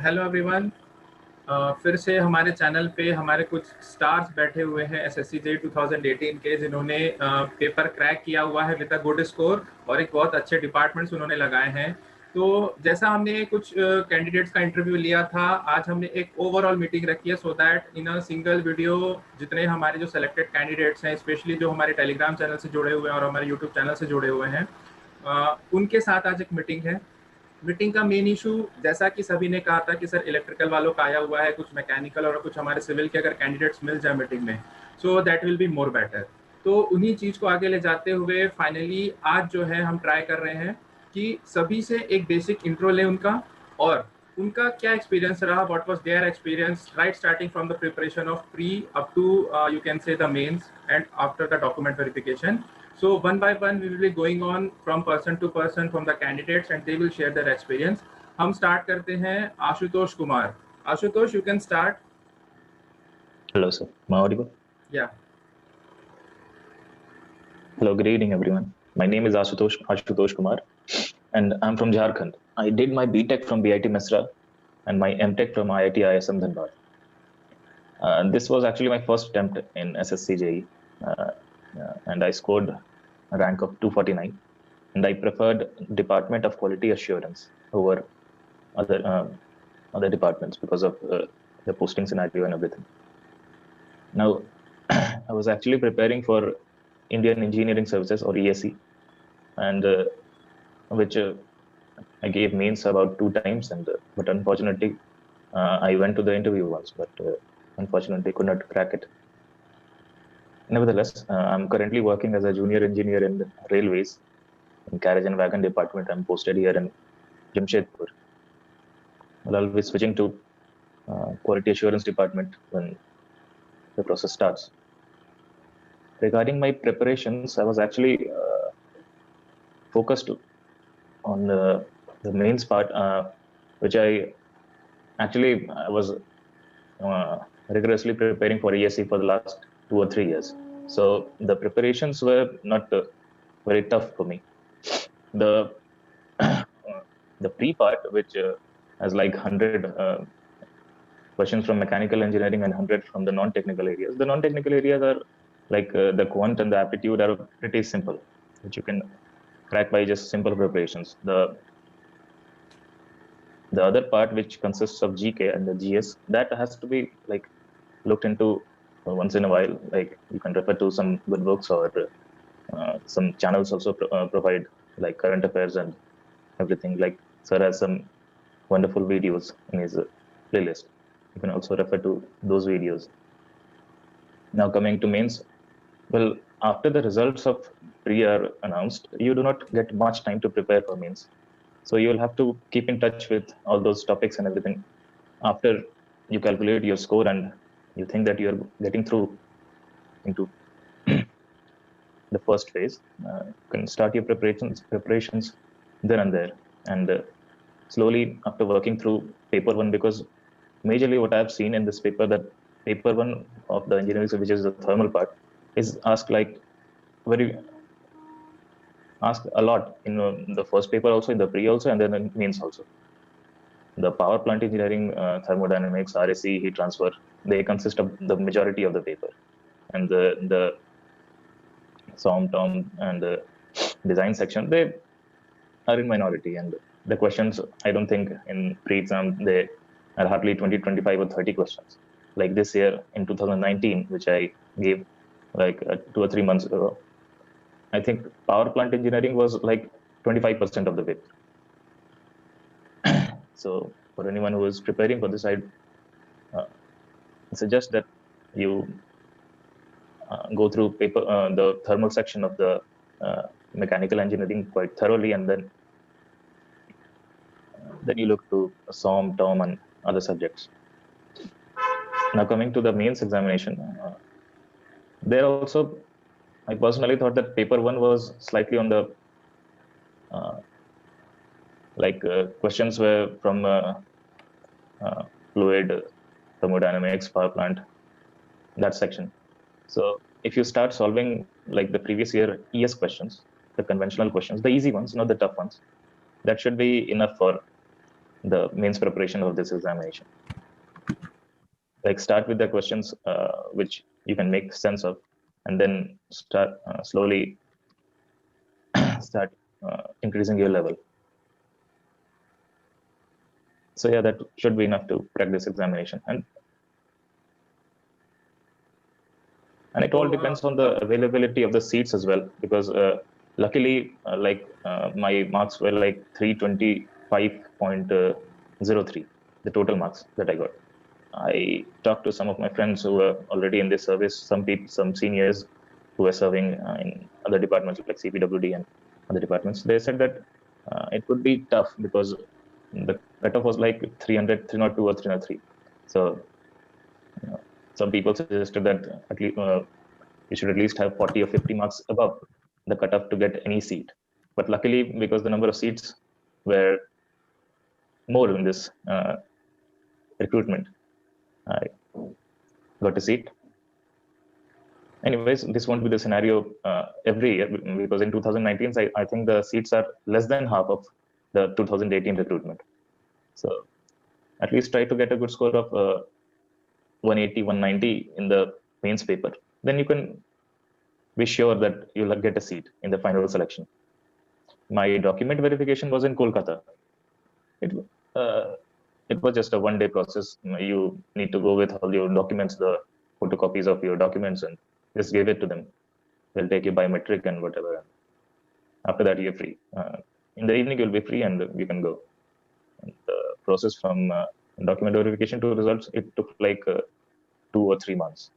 Hello everyone. फिर से हमारे चैनल पे हमारे कुछ स्टार्स बैठे हुए हैं एसएससी जे 2018 के, जिन्होंने पेपर क्रैक किया हुआ है विद अ गुड स्कोर और एक बहुत अच्छे डिपार्टमेंट्स उन्होंने लगाए हैं। तो जैसा हमने कुछ कैंडिडेट्स का इंटरव्यू लिया था, आज हमने एक ओवरऑल मीटिंग रखी है so that in a single video जितने हमारे जो सेलेक्टेड कैंडिडेट्स हैं, स्पेशली जो हमारे टेलीग्राम चैनल से जुड़े हुए हैं और हमारे यूट्यूब चैनल से जुड़े हुए हैं, उनके साथ आज एक मीटिंग है। मीटिंग का मेन इशू, जैसा कि सभी ने कहा था कि सर इलेक्ट्रिकल वालों का आया हुआ है, कुछ मैकेनिकल और कुछ हमारे सिविल के अगर कैंडिडेट्स मिल जाए मीटिंग में, so that will be more better. तो उन्हीं चीज़ को आगे ले जाते हुए फाइनली आज जो है हम ट्राई कर रहे हैं कि सभी से एक बेसिक इंट्रो लें उनका, और उनका क्या एक्सपीरियंस रहा, what was their experience right starting from the preparation of pre up to you can say the mains and after the document verification. So one by one we will be going on from person to person from the candidates and they will share their experience. हम start करते हैं Ashutosh Kumar. Ashutosh, you can start. Hello, sir. Am I audible? Yeah. Hello, good evening, everyone. My name is Ashutosh Kumar, and I'm from Jharkhand. I did my BTech from BIT Mesra and my MTech from IIT ISM Dhanbad. This was actually my first attempt in SSC JEE, and I scored a rank of 249. And I preferred Department of Quality Assurance over other departments because of the posting scenario and everything. Now, I was actually preparing for Indian Engineering Services or ESE, and which I gave mains about 2 times, and but unfortunately, I went to the interview once, but unfortunately could not crack it. Nevertheless, I'm currently working as a junior engineer in the railways in carriage and wagon department. I'm posted here in Jamshedpur. Well, I'll be switching to quality assurance department when the process starts. Regarding my preparations, I was actually focused on the mains part, which I was rigorously preparing for ESE for the last 2 or 3 years. So the preparations were not very tough for me. The pre part, which has like 100 questions from mechanical engineering and 100 from the non-technical areas. The non-technical areas are like the quant and the aptitude are pretty simple, which you can crack by just simple preparations. The other part, which consists of GK and the GS, that has to be like looked into once in a while. Like you can refer to some good books, or some channels also provide like current affairs and everything. Like sir has some wonderful videos in his playlist. You can also refer to those videos. Now coming to mains, well, after the results of pre are announced, you do not get much time to prepare for mains. So you'll have to keep in touch with all those topics and everything. After you calculate your score and you think that you're getting through into the first phase, you can start your preparations then and there. And slowly, after working through paper 1, because majorly what I've seen in this paper, that paper 1 of the engineering, which is the thermal part, is asked a lot in the first paper also, in the pre also, and then in mains also. The power plant engineering, thermodynamics, RAC, heat transfer, they consist of the majority of the paper. And the SOM, TOM, and the design section, they are in minority. And the questions, I don't think in pre-exam, they are hardly 20, 25 or 30 questions. Like this year in 2019, which I gave like 2 or 3 months ago, I think power plant engineering was like 25% of the paper. So for anyone who is preparing for this, I suggest that you go through the thermal section of the mechanical engineering quite thoroughly, and then you look to SOM, TOM, and other subjects. Now coming to the mains examination, there also I personally thought that paper 1 was slightly on the questions were from fluid, thermodynamics, power plant, that section. So if you start solving like the previous year ES questions, the conventional questions, the easy ones, not the tough ones, that should be enough for the mains preparation of this examination. Like start with the questions which you can make sense of, and then start slowly start increasing your level. So yeah, that should be enough to crack this examination. And it all depends on the availability of the seats as well, because luckily, my marks were like 325.03, the total marks that I got. I talked to some of my friends who were already in this service, some seniors who were serving in other departments like CPWD and other departments. They said that it would be tough because the cutoff was like 300, 302 or 303. So some people suggested that at least you should at least have 40 or 50 marks above the cutoff to get any seat. But luckily, because the number of seats were more in this recruitment, I got a seat. Anyways, this won't be the scenario every year, because in 2019, I think the seats are less than half of the 2018 recruitment. So at least try to get a good score of 180, 190 in the mains paper. Then you can be sure that you'll get a seat in the final selection. My document verification was in Kolkata. It was just a one-day process. You need to go with all your documents, the photocopies of your documents, and just give it to them. They'll take your biometric and whatever. After that, you're free. In the evening, you'll be free and you can go. And the process from document verification to results, it took like 2 or 3 months,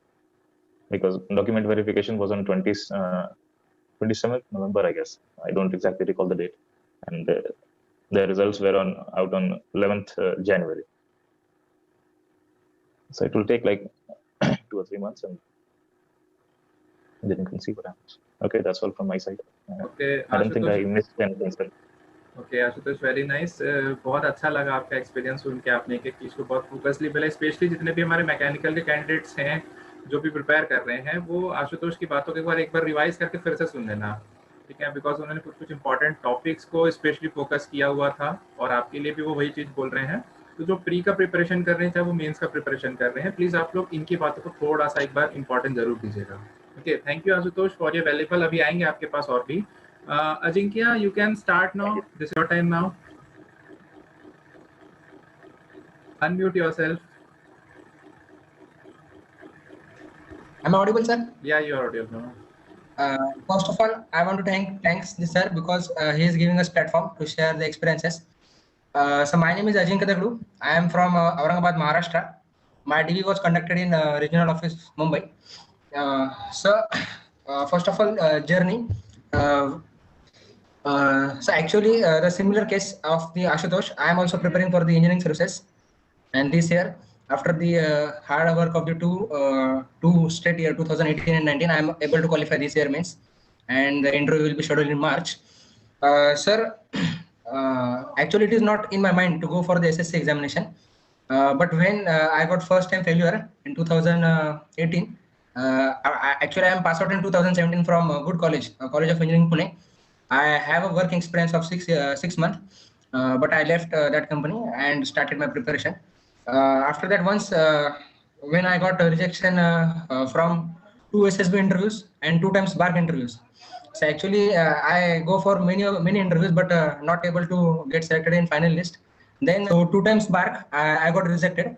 because document verification was on 27th November, I guess. I don't exactly recall the date. And the results were out on 11th January. So it will take like 2 or 3 months, and then you can see what happens. Okay, that's all from my side. Okay, I don't think I missed anything, sir. Okay Ashutosh, very nice. बहुत अच्छा लगा आपका experience सुन के। आपने एक चीज़ को बहुत फोकसली बोला, स्पेशली जितने भी हमारे मैकेनिकल के कैंडिडेट्स हैं जो भी प्रिपेयर कर रहे हैं, वो आशुतोष की बातों के एक बार रिवाइज करके फिर से सुन लेना, ठीक है? बिकॉज उन्होंने कुछ इंपॉर्टेंट टॉपिक्स को स्पेशली फोकस किया हुआ था, और आपके लिए भी वो वही चीज़ बोल रहे हैं। तो जो प्री का प्रिपरेशन कर रहे हैं, चाहे वो मेंस का प्रिपरेशन कर रहे हैं, प्लीज़ आप लोग इनकी बातों को थोड़ा सा एक बार इंपॉर्टेंट जरूर दीजिएगा। Okay, thank you Ashutosh for your valuable. अभी आएंगे आपके पास और भी। Ajinkya, you can start now. This is your time now. Unmute yourself. Am I audible, sir? Yeah, you are audible now. First of all, I want to thanks this sir, because he is giving us platform to share the experiences. So my name is Ajinkya Daglu. I am from Aurangabad, Maharashtra. My DV was conducted in regional office Mumbai. So first of all, journey. So actually, the similar case of the Ashutosh, I am also preparing for the engineering services, and this year, after the hard work of the two straight year 2018 and 19, I am able to qualify this year means, and the interview will be scheduled in March. Sir, actually it is not in my mind to go for the SSC examination, but when I got first time failure in 2018, actually I am passed out in 2017 from Good College, College of Engineering Pune. I have a working experience of 6 months, but I left that company and started my preparation. After that, once when I got a rejection from 2 SSB interviews and 2 times BARC interviews. So actually, I go for many interviews, but not able to get selected in final list. Then, so 2 times BARC, I got rejected.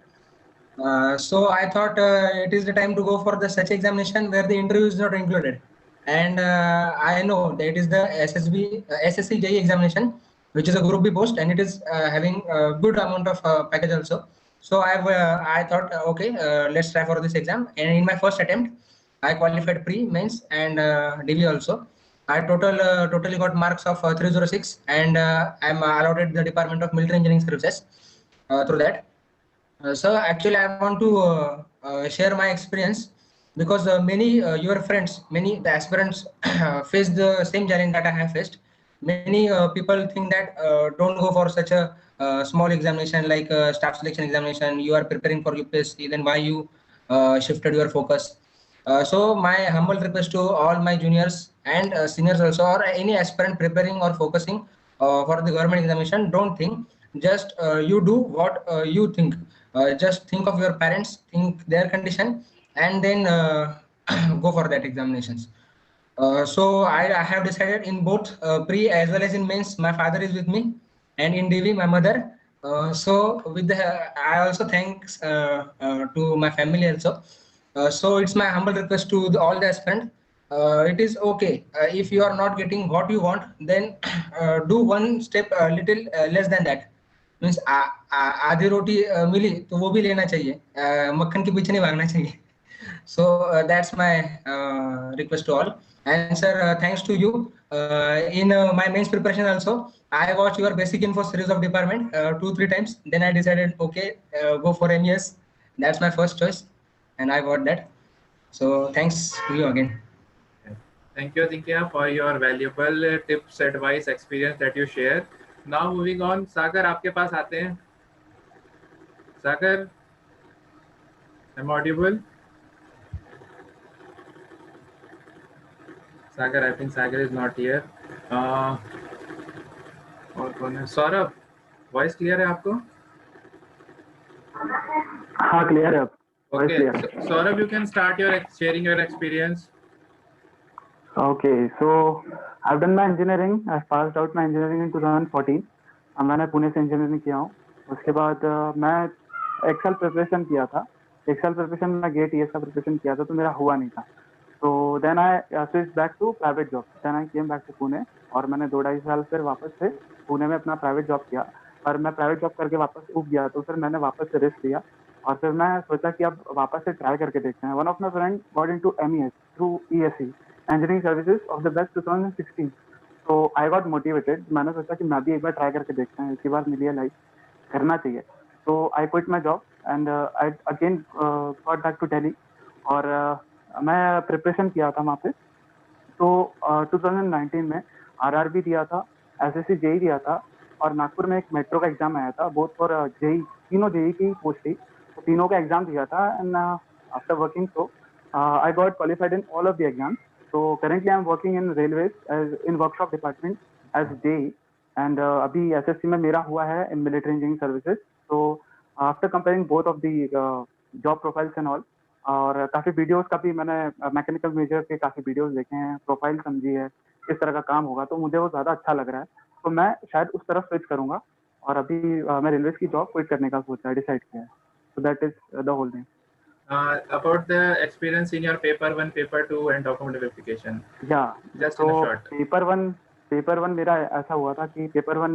So I thought it is the time to go for the such examination where the interview is not included. And I know that it is the SSC JEE examination, which is a Group B post, and it is having a good amount of package also. So I thought, okay, let's try for this exam. And in my first attempt, I qualified pre, mains, and DV also. I totally got marks of 306, and I'm allotted the Department of Military Engineering Services through that. So actually, I want to share my experience, because many your friends, many the aspirants face the same challenge that I have faced. Many people think that don't go for such a small examination like staff selection examination. You are preparing for UPSC, then why you shifted your focus? So my humble request to all my juniors and seniors also, or any aspirant preparing or focusing for the government examination, don't think just you do what you think. Just think of your parents, think their condition, and then go for that examinations. So I have decided in both pre as well as in mains. My father is with me, and in DV my mother. So with the I also thanks to my family also. So it's my humble request to all the aspirants. It is okay if you are not getting what you want, then do one step little less than that. Means आधी रोटी मिली तो वो भी लेना चाहिए, मक्खन के पीछे नहीं भागना चाहिए. So that's my request to all. And sir, thanks to you. In my mains preparation also, I watched your basic info series of department 2-3 times. Then I decided, okay, go for MES. That's my first choice, and I got that. So thanks to you again. Thank you, Ajinkya, for your valuable tips, advice, experience that you share. Now moving on, सागर आपके पास आते हैं. सागर, am I audible? Sagar, I think Sagar is not here. और कौन है? Saurabh, voice clear है आपको? हाँ, clear है. Okay, Saurabh, you can start your sharing your experience. Okay, so I've done my engineering. I've passed out my engineering in 2014. मैंने पुणे से engineering किया हूँ. उसके बाद मैं एक्सेल प्रिपरेशन किया था. एक्सेल प्रिपरेशन में गेट ईएस का प्रिपरेशन किया था, तो मेरा हुआ नहीं था. तो then I switch back to private job. Then I came back to Pune, और मैंने 2-2.5 साल फिर वापस से पुणे में अपना प्राइवेट जॉब किया. पर मैं प्राइवेट जॉब करके वापस उब गया, तो फिर मैंने वापस से रिस्क लिया, और फिर मैं सोचा कि अब वापस से ट्राई करके देखते हैं. One of my friend got into MES through ESE, engineering services of the best 2016. तो आई गॉट मोटिवेटेड. मैंने सोचा कि मैं भी एक बार ट्राई करके देखते हैं, इसी बार मिली है लाइफ, करना चाहिए. तो I quit my job and I again got back to Delhi, और मैं प्रिपरेशन किया था वहाँ पे. तो 2019 में RRB दिया था, SSC JEE दिया था, और नागपुर में एक मेट्रो का एग्जाम आया था, बोथ फॉर JEE. तीनों JEE की पोस्ट थी, तो तीनों का एग्जाम दिया था. And after working so I got qualified in all of the exams. So currently I'm working in railways as in workshop department as JEE, and अभी SSC में मेरा हुआ है in military engineering services. So after comparing both of the job profiles and all, और काफ़ी videos का भी मैंने मैकेनिकल मेजर के काफ़ी वीडियोस देखे हैं, प्रोफाइल समझी है, किस तरह का काम होगा, तो मुझे वो ज़्यादा अच्छा लग रहा है. तो मैं शायद उस तरफ स्विच करूँगा, और अभी मैं रेलवेज की जॉब क्विट करने का सोचा है, डिसाइड किया है. So that is the whole thing. About the experience in your paper 1, paper 2 and document verification. Yeah. Just in a short. Paper one मेरा ऐसा हुआ था कि पेपर 1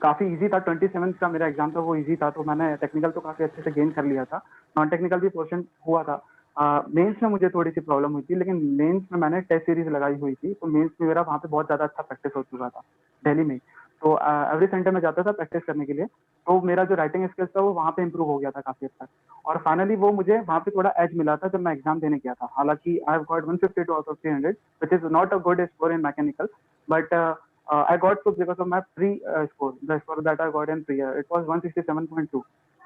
काफ़ी इजी था. 27 का मेरा एग्जाम था, वो इजी था, तो मैंने टेक्निकल तो काफ़ी अच्छे से गेन कर लिया था. नॉन टेक्निकल भी पोर्शन हुआ था. मेंस में मुझे थोड़ी सी प्रॉब्लम हुई थी, लेकिन मेंस में मैंने टेस्ट सीरीज लगाई हुई थी, तो मेंस में मेरा वहाँ पे बहुत ज़्यादा अच्छा प्रैक्टिस हो चुका था दिल्ली में. तो एवरी संडे में जाता था प्रैक्टिस करने के लिए, तो मेरा जो राइटिंग स्किल्स था वो वहाँ पे इंप्रूव हो गया था काफ़ी हद तक. और फाइनली वो मुझे वहाँ पे थोड़ा एज मिला था जब मैं एग्जाम देने गया था. हालांकि I have got 152 out of 300, which is not a good score in mechanical, but I got so because of my pre score. The score that I got in pre it was 167.2.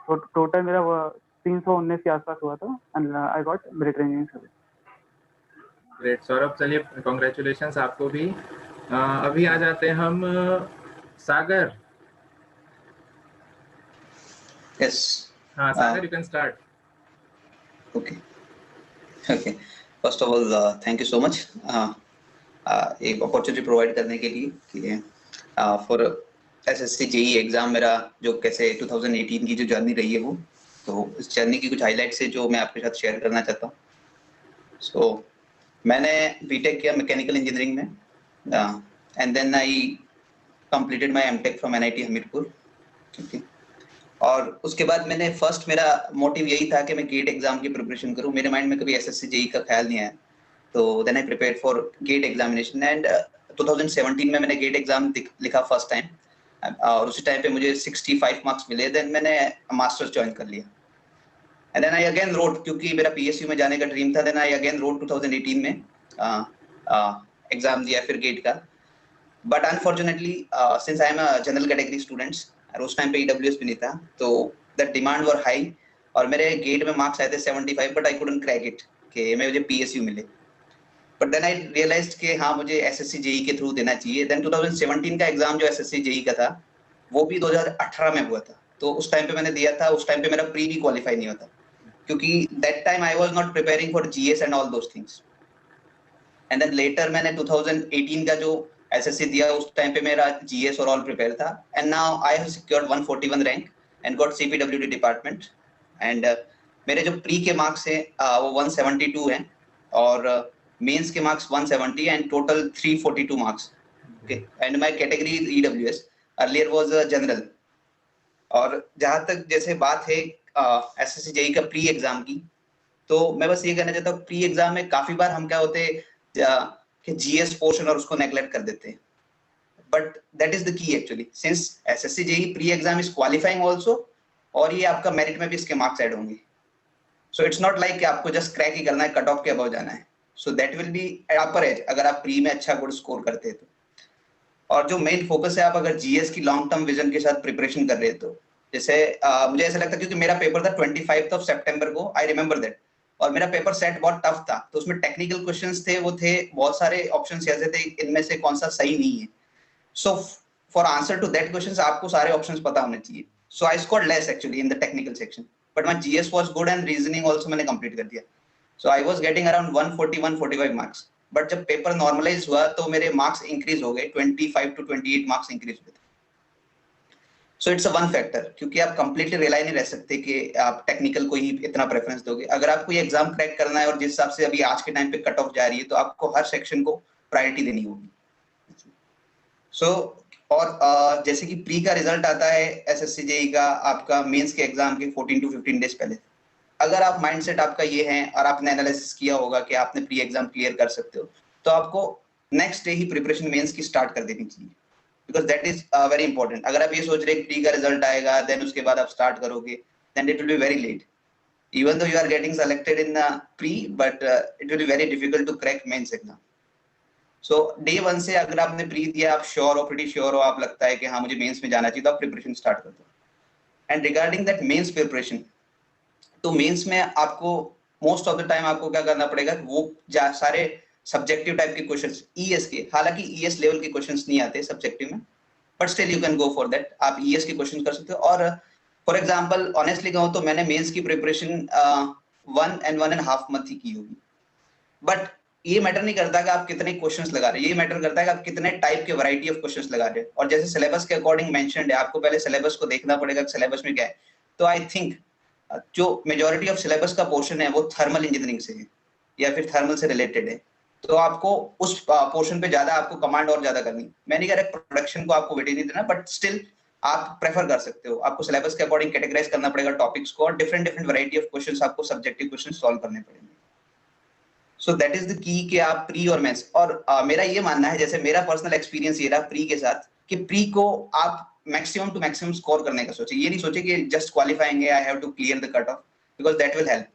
तो total मेरा 319 के आसपास हुआ था, and I got military engineering service. Great Saurabh, चलिए congratulations आपको भी. अभी आ जाते हैं हम सागर. Yes. Sagar, you can start. Okay. First of all, thank you so much. एक opportunity provide करने के लिए कि for SSC JEE एग्जाम मेरा जो कैसे 2018 की जो जर्नी रही है वो, तो इस जर्नी की कुछ हाईलाइट से जो मैं आपके साथ शेयर करना चाहता हूँ. So मैंने बीटेक किया मैकेनिकल इंजीनियरिंग में, and then I completed my MTech from NIT Hamirpur. Okay. और उसके बाद मैंने फर्स्ट मेरा मोटिव यही था कि मैं गेट एग्जाम की प्रिपरेशन करूं. मेरे माइंड में कभी SSC JEE का ख्याल नहीं आया, तो then I prepared for GATE examination. And 2017 में मैंने गेट एग्जाम लिखा फर्स्ट टाइम, और उसी टाइम पे मुझे 65 मार्क्स मिले. देन मैंने मास्टर्स ज्वाइन कर लिया, and then I again wrote, क्योंकि मेरा PSU में जाने का ड्रीम था. देन आई अगेन रोड 2018 में एग्जाम दिया फिर गेट का. But unfortunately since I am a general category students, और उस टाइम पे EWS भी नहीं था, तो दैट डिमांड वर हाई, और मेरे गेट में मार्क्स आए थे 75, but I couldn't crack it कि मुझे PSU मिले. बट देन आई रियलाइज्ड कि हाँ मुझे SSC JEE के थ्रू देना चाहिए. देन 2017 का एग्जाम जो SSC JEE का था, वो भी 2018 में हुआ था, तो उस टाइम पे मैंने दिया था, उस टाइम पे मेरा प्री भी क्वालिफाई नहीं होता, क्योंकि that time I was not preparing for GS and all those things. And then later मैंने 2018 का जो एसएससी दिया, उस टाइम पे मेरा जीएस और ऑल प्रिपेयर था, and now I have secured 141 rank and got CPWD department. And मेरे जो प्री के मार्क्स हैं वो 172 हैं, और मेंस के marks 170 and total 342 marks. Okay, and my category is EWS, earlier was general. और जहां तक जैसे बात है एसएससी जेईई का प्री एग्जाम की, तो मैं बस ये कहना चाहता हूँ, प्री एग्जाम में काफी बार हम क्या होते हैं कि जीएस पोर्शन और उसको नेग्लेक्ट कर देते हैं, but that is the key actually, since SSC JEE pre exam is qualifying also, और ये आपका मेरिट में भी इसके मार्क्स ऐड होंगे। सो इट्स नॉट लाइक कि आपको जस्ट क्रैक ही करना है, कट ऑफ के अबव जाना है। So that will be upper as अगर आप प्री में अच्छा गुड स्कोर करते हैं तो। और जो मेन फोकस है, आप अगर जीएस की लॉन्ग टर्म विजन के साथ प्रिपरेशन कर रहे हैं, तो जैसे मुझे ऐसा लगता है, क्योंकि मेरा पेपर था 25 सितंबर को, आई रिमेंबर दैट, और मेरा पेपर सेट बहुत टफ था, तो उसमें टेक्निकल क्वेश्चंस थे, वो थे बहुत सारे ऑप्शंस ऐसे थे, इनमें से कौन सा सही नहीं है। So for answer to that questions आपको सारे ऑप्शंस पता होने चाहिए। So I scored less actually in the technical section, but my GS was good and reasoning also मैंने कंप्लीट कर दिया। So I was getting around 140-145 marks, but जब paper normalise हुआ तो मेरे मार्क्स इंक्रीज हो गए, 25 to 28 मार्क्स इंक्रीज हुए थे। So it's a one factor, क्योंकि आप कंप्लीटली रिलाई नहीं रह सकते कि आप टेक्निकल को ही इतना प्रेफरेंस दोगे। अगर आपको ये एग्जाम क्रैक करना है, और जिस हिसाब से अभी आज के टाइम पे कट ऑफ जा रही है, तो आपको हर सेक्शन को प्रायोरिटी देनी होगी। सो और जैसे कि प्री का रिजल्ट आता है एसएससी जेईई का आपका मेंस के एग्जाम के 14 to 15 डेज पहले। अगर आप माइंडसेट आपका ये है और आपने एनालिसिस किया होगा कि आपने प्री एग्जाम क्लियर कर सकते हो, तो आपको नेक्स्ट डे ही प्रिपरेशन मेंस की स्टार्ट कर देनी चाहिए, because that is very important. अगर आप ये सोच रहे हैं प्री का रिजल्ट आएगा देन उसके बाद आप स्टार्ट करोगे, then it will be very late, even though you are getting selected in pre, but it will be very difficult to crack mains exam. So day 1 से अगर आपने प्री दिया, आप श्योर हो, प्रीटी श्योर हो, आप लगता है कि हाँ मुझे मेंस में जाना चाहिए, तो आप प्रिपरेशन स्टार्ट कर दो। And regarding that mains preparation, तो मेंस में आपको मोस्ट ऑफ द टाइम आपको क्या करना पड़ेगा, वो सारे सब्जेक्टिव टाइप के क्वेश्चंस ईएस के, हालांकि ईएस लेवल के क्वेश्चंस नहीं आते सब्जेक्टिव में, but still you can go for that, आप ईएस के क्वेश्चन कर सकते हो। और फॉर एग्जांपल ऑनेस्टली कहूं तो मैंने मेंस की प्रिपरेशन 1 and 1.5 मंथ ही की होगी, बट ये मैटर नहीं करता कि आप कितने क्वेश्चंस लगा रहे हैं, ये मैटर करता है कि आप कितने टाइप के वैरायटी ऑफ क्वेश्चंस लगा रहे हैं। और जैसे सिलेबस के अकॉर्डिंग मेंशन्ड है, आपको पहले सिलेबस को देखना पड़ेगा कि सिलेबस में क्या है। तो आई थिंक जो मेजॉरिटी ऑफ सिलेबस का पोर्शन है वो थर्मल इंजीनियरिंग से है या फिर थर्मल से रिलेटेड है, तो आपको उस पोर्शन पे ज्यादा आपको कमांड और ज्यादा करनी। मैं नहीं कह रहा प्रोडक्शन को आपको वेटेज नहीं देना, बट स्टिल आप प्रेफर कर सकते हो। आपको सिलेबस के अकॉर्डिंग कैटेगराइज करना पड़ेगा टॉपिक्स को, और डिफरेंट वैरायटी ऑफ क्वेश्चंस आपको सब्जेक्टिव क्वेश्चन सॉल्व करने पड़ेंगे। सो दैट इज द की कि आप प्री और मेंस, और मेरा ये मानना है, जैसे मेरा पर्सनल एक्सपीरियंस ये रहा प्री के साथ, कि प्री को आप मैक्सिमम टू मैक्सिमम स्कोर करने का सोचिए। ये नहीं सोचे कि जस्ट क्वालिफाइंग है, I have to clear the cut off, because that will help.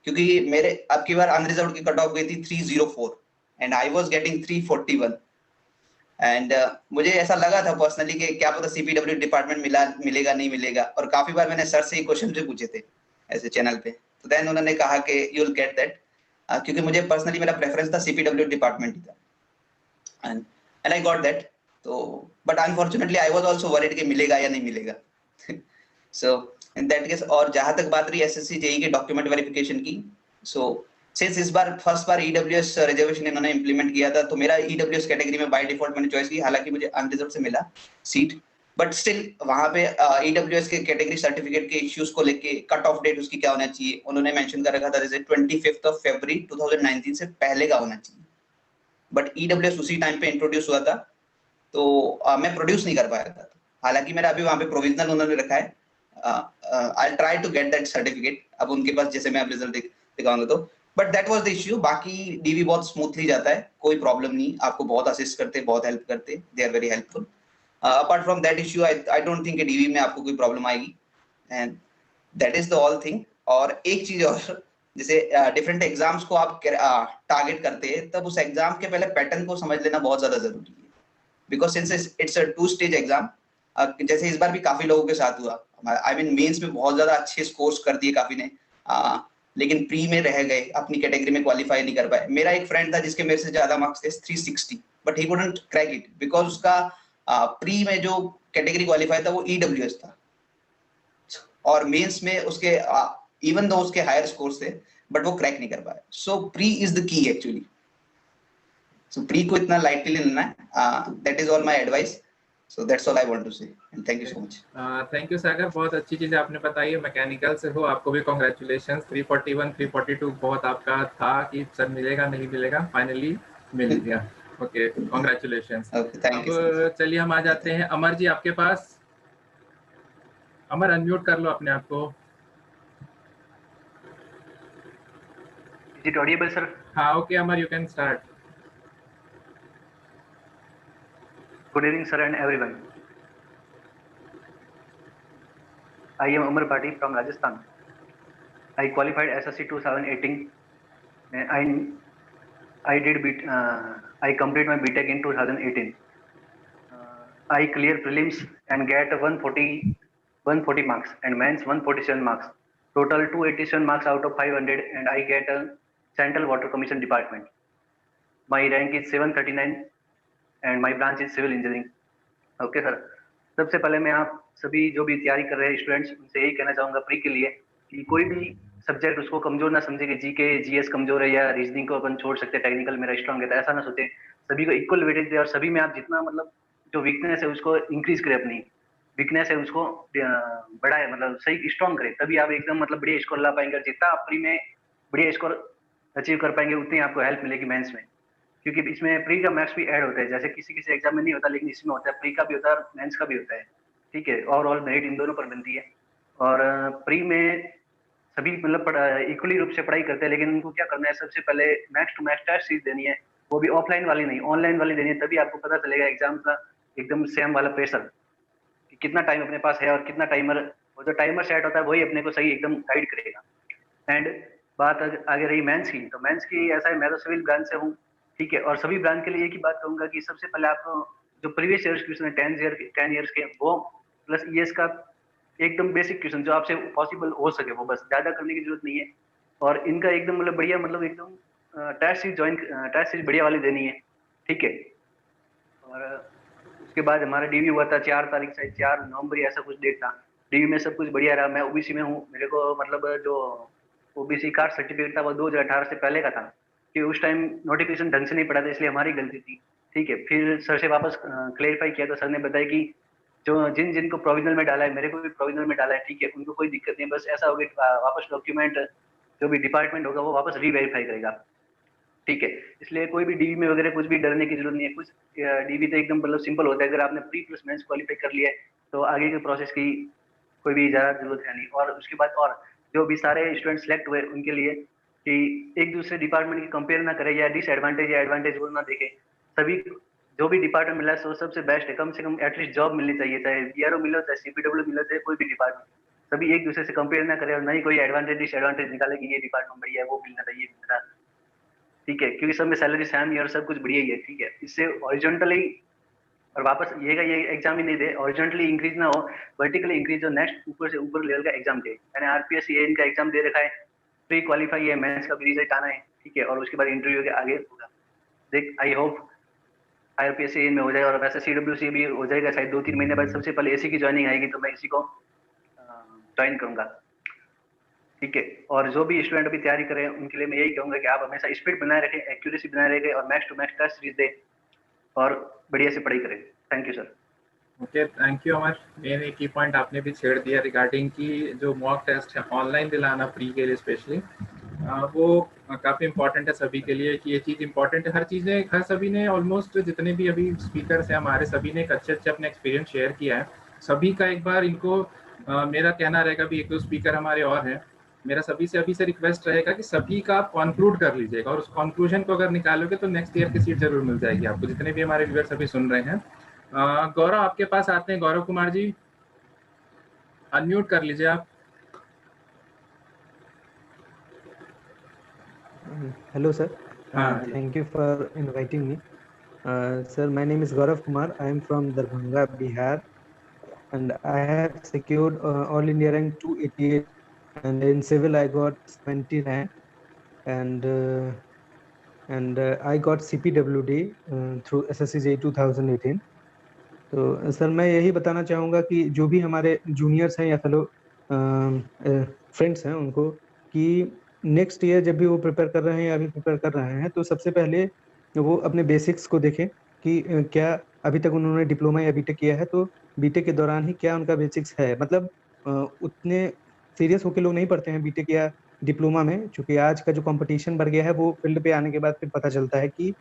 क्योंकि मेरे अब की बार अनरिजर्व्ड की कट ऑफ गई थी 304 and I was getting 341, and मुझे ऐसा लगा था पर्सनली कि क्या पता सीपीडब्ल्यू डिपार्टमेंट मिलेगा नहीं मिलेगा, और काफी बार मैंने सर से ये क्वेश्चन भी पूछे थे ऐसे चैनल पे, तो देन उन्होंने कहा कि यू विल गेट दैट, क्योंकि मुझे पर्सनली मेरा प्रेफरेंस था सीपीडब्ल्यू डिपार्टमेंट ही था, एंड आई गॉट दैट। तो but unfortunately I was also worried कि मिलेगा या नहीं मिलेगा। सो इन दैट केस, और जहां तक बात रही एसएससी जेईई के डॉक्यूमेंट वेरिफिकेशन की, सो सिंस इस बार फर्स्ट बार ईडब्ल्यूएस रिजर्वेशन इन्होंने इंप्लीमेंट किया था, तो मेरा ईडब्ल्यूएस कैटेगरी में बाय डिफॉल्ट मैंने चॉइस की, हालांकि मुझे अनरिजर्व से मिला सीट, बट स्टिल वहां पे ईडब्ल्यूएस के कैटेगरी सर्टिफिकेट के इश्यूज को लेके कट ऑफ डेट उसकी क्या होना चाहिए, उन्होंने मेंशन कर रखा था जैसे 25 फरवरी 2019 से पहले का होना चाहिए, बट ईडब्ल्यूएस उसी टाइम पे इंट्रोड्यूस हुआ था, तो मैं प्रोड्यूस नहीं कर पाया था। हालांकि मेरा अभी वहां पे प्रोविजनल उन्होंने रखा है, I try to get that certificate, अब उनके पास जैसे मैं अब रिजल्ट दिखाऊंगा तो, but that was the issue. बाकी डीवी बहुत स्मूथली जाता है, कोई प्रॉब्लम नहीं, आपको बहुत असिस्ट करते, बहुत हेल्प करते, they are very helpful. Apart from that issue I don't think DV में आपको कोई प्रॉब्लम आएगी, and that is the all thing. और एक चीज और, जैसे डिफरेंट एग्जाम्स को आप टारगेट करते हैं, तब उस एग्जाम के पहले पैटर्न को समझ लेना बहुत ज्यादा जरूरी है, because since it's a 2 stage exam, जैसे इस बार भी काफी लोगों के साथ हुआ, आई मीन मेंस में बहुत ज्यादा अच्छे स्कोर्स कर दिए काफी ने, लेकिन प्री में रह गए, अपनी कैटेगरी में क्वालिफाई नहीं कर पाए। मेरा एक फ्रेंड था जिसके मेरे से ज्यादा मार्क्स थे 360, but he couldn't crack it because उसका प्री में जो कैटेगरी क्वालिफाई था वो EWS था, और मेंस में उसके इवन दो उसके हायर स्कोर्स थे बट वो क्रैक नहीं कर पाया। So pre is the key actually, so pre को इतना लाइटली लेना है, that is all my advice. So that's all I want to say, and thank you so much. Thank you Sagar, बहुत अच्छी चीजें आपने बताई है। मैकेनिकल से हो, आपको भी कॉन्ग्रेचुलेशन। 341 342 बहुत आपका था कि सर मिलेगा नहीं मिलेगा, फाइनली मिल गया। Okay, congratulation. Thank you. अब चलिए हम आ जाते हैं अमर जी आपके पास। अमर अनम्यूट कर लो अपने आप को। Is it audible, sir? हाँ okay Amar, you can start. Good evening, sir, and everyone. I am Amar Bhatti from Rajasthan. I qualified SSC 2018. I completed my BTech in 2018. I cleared prelims and get 140 marks and mains 147 marks. Total 287 marks out of 500, and I get a Central Water Commission department. My rank is 739 and my branch is civil engineering. Okay sir, सबसे पहले मैं आप सभी जो भी तैयारी कर रहे हैं स्टूडेंट्स, उनसे यही कहना चाहूँगा प्री के लिए कि कोई भी सब्जेक्ट उसको कमजोर ना समझे कि जीके जीएस कमजोर है या रीजनिंग को अपन छोड़ सकते हैं, टेक्निकल मेरा स्ट्रांग है, तो ऐसा ना सोचे। सभी को इक्वल वेटेज दे और सभी में आप जितना मतलब जो वीकनेस है उसको इंक्रीज करे, अपनी वीकनेस है उसको बढ़ाए, मतलब सही स्ट्रांग करे, तभी आप एकदम मतलब बढ़िया स्कोर ला पाएंगे। जितना आप प्री में बढ़िया स्कोर अचीव कर पाएंगे उतनी आपको हेल्प मिलेगी मेंस में, क्योंकि इसमें प्री का मैथ्स भी ऐड होता है। जैसे किसी किसी एग्जाम में नहीं होता, लेकिन इसमें होता है, प्री का भी होता है और मेंस का भी होता है। ठीक है, ओवरऑल मेरिट इन दोनों पर बनती है। और प्री में सभी मतलब इक्वली रूप से पढ़ाई करते हैं, लेकिन उनको क्या करना है, सबसे पहले max to max test series देनी है, वो भी ऑफलाइन वाली नहीं, ऑनलाइन वाली देनी है। तभी आपको पता चलेगा एग्जाम का एकदम सेम वाला प्रेशर, कि कितना टाइम अपने पास है और कितना टाइमर, वो जो टाइमर सेट होता है वही अपने को सही एकदम गाइड करेगा। एंड बात आगे रही मेंस की, तो मेंस की ऐसा है, मैं तो सिविल ब्रांच से हूँ, ठीक है, और सभी ब्रांच के लिए एक ही बात कहूंगा कि सबसे पहले आपको जो प्रीवियस ईयर्स क्वेश्चन है 10 ईयर्स के, वो प्लस ईएस का एकदम बेसिक क्वेश्चन जो आपसे पॉसिबल हो सके, वो बस, ज्यादा करने की जरूरत नहीं है। और इनका एकदम मतलब बढ़िया, मतलब एकदम टेस्ट सीरीज बढ़िया वाली देनी है, ठीक है। और उसके बाद हमारा डीवी हुआ था 4 तारीख से, 4 नवंबर ऐसा कुछ डेट था। डीवी में सब कुछ बढ़िया रहा। मैं ओबीसी में हूँ, मेरे को मतलब जो ओबीसी कास्ट सर्टिफिकेट था वो 2018 से पहले का था, कि उस टाइम नोटिफिकेशन ढंग से नहीं पड़ा था, इसलिए हमारी गलती थी, ठीक है। फिर सर से वापस क्लेरिफाई किया तो सर ने बताया कि जो जिनको प्रोविजनल में डाला है, मेरे को भी प्रोविजनल में डाला है, ठीक है, उनको कोई दिक्कत नहीं, बस ऐसा होगा वापस डॉक्यूमेंट जो भी डिपार्टमेंट होगा वो वापस रीवेरीफाई करेगा, ठीक है। इसलिए कोई भी डीवी में वगैरह कुछ भी डरने की जरूरत नहीं है। कुछ डीवी तो एकदम मतलब सिंपल होता है, अगर आपने प्री प्लस मेंस क्वालिफाई कर लिया है तो आगे के प्रोसेस की कोई भी ज़्यादा जरूरत है नहीं। और उसके बाद और जो भी सारे स्टूडेंट सेलेक्ट हुए उनके लिए कि एक दूसरे डिपार्टमेंट की कंपेयर ना करें या डिसएडवांटेज या एडवांटेज वो ना देखें। सभी जो भी डिपार्टमेंट मिला है वो सबसे बेस्ट है, कम से कम एटलीस्ट जॉब मिलनी चाहिए, चाहे बीआरओ मिलो चाहे सीपीडब्ल्यू मिलो चाहे कोई भी डिपार्टमेंट, सभी एक दूसरे से कंपेयर ना करें और ना ही कोई एडवांटेज डिसएडवांटेज निकाले कि ये डिपार्टमेंट बढ़िया है वो मिलना चाहिए मिलना, ठीक है, क्योंकि सब में सैलरी सेम ही और सब कुछ बढ़िया ही है, ठीक है। इससे हॉरिजॉन्टली और वापस ये एग्जाम ही नहीं दे, हॉरिजॉन्टली इंक्रीज ना हो, वर्टिकली इंक्रीज हो, नेक्स्ट ऊपर से ऊपर लेवल का एग्जाम दे। मैंने आरपीएस ये इनका एग्जाम दे रखा है, प्री क्वालिफाई है, मेंस का भी रिजल्ट आना है, ठीक है, और उसके बाद इंटरव्यू के आगे होगा। देख आई होप आरपीएस में हो जाए, और वैसे सीडब्ल्यूसी भी हो जाएगा शायद 2-3 महीने बाद। सबसे पहले एसी की ज्वाइनिंग आएगी तो मैं इसी को ज्वाइन करूंगा, ठीक है। और जो भी स्टूडेंट अभी तैयारी करें उनके लिए मैं यही कहूंगा कि आप हमेशा स्पीड बनाए रखें, एक्यूरेसी बनाए रखें और max to max test series दें और बढ़िया से पढ़ाई करें। Thank you sir. Okay, thank you Amar. Main एक की पॉइंट आपने भी छेड़ दिया रिगार्डिंग की जो मॉक टेस्ट है ऑनलाइन दिलाना प्री के लिए स्पेशली, वो काफ़ी इंपॉर्टेंट है सभी के लिए कि ये चीज़ इंपॉर्टेंट है। हर सभी ने ऑलमोस्ट जितने भी अभी स्पीकर्स हैं हमारे, सभी ने एक अच्छे अपने एक्सपीरियंस शेयर किया है। सभी का एक बार इनको मेरा कहना रहेगा भी, एक दो स्पीकर हमारे और हैं, मेरा सभी से अभी से रिक्वेस्ट रहेगा कि सभी का आप कॉन्क्लूड कर लीजिएगा, और उस कॉन्क्लूजन को अगर निकालोगे तो नेक्स्ट ईयर की सीट जरूर मिल जाएगी आपको, जितने भी हमारे व्यूअर्स अभी सुन रहे हैं। गौरव आपके पास आते हैं, गौरव कुमार जी अनम्यूट कर लीजिए आप। Hello sir, thank you for inviting me. Sir, my name is Gaurav Kumar. I am from Darbhanga, Bihar, and I have secured all India rank 288, and in civil I got 79, and I got CPWD through SSC JEE 2018. तो sir मैं यही बताना चाहूँगा कि जो भी हमारे juniors हैं या फेलो फ्रेंड्स हैं उनको कि नेक्स्ट ईयर जब भी वो प्रिपेयर कर रहे हैं या अभी प्रिपेयर कर रहे हैं तो सबसे पहले वो अपने बेसिक्स को देखें कि क्या अभी तक उन्होंने डिप्लोमा या बीटेक किया है तो बीटेक के दौरान ही क्या उनका बेसिक्स है। मतलब उतने सीरियस होकर लोग नहीं पढ़ते हैं बीटेक या डिप्लोमा में, क्योंकि आज का जो कंपटीशन बढ़ गया है वो फील्ड पे आने के बाद फिर पता चलता है कि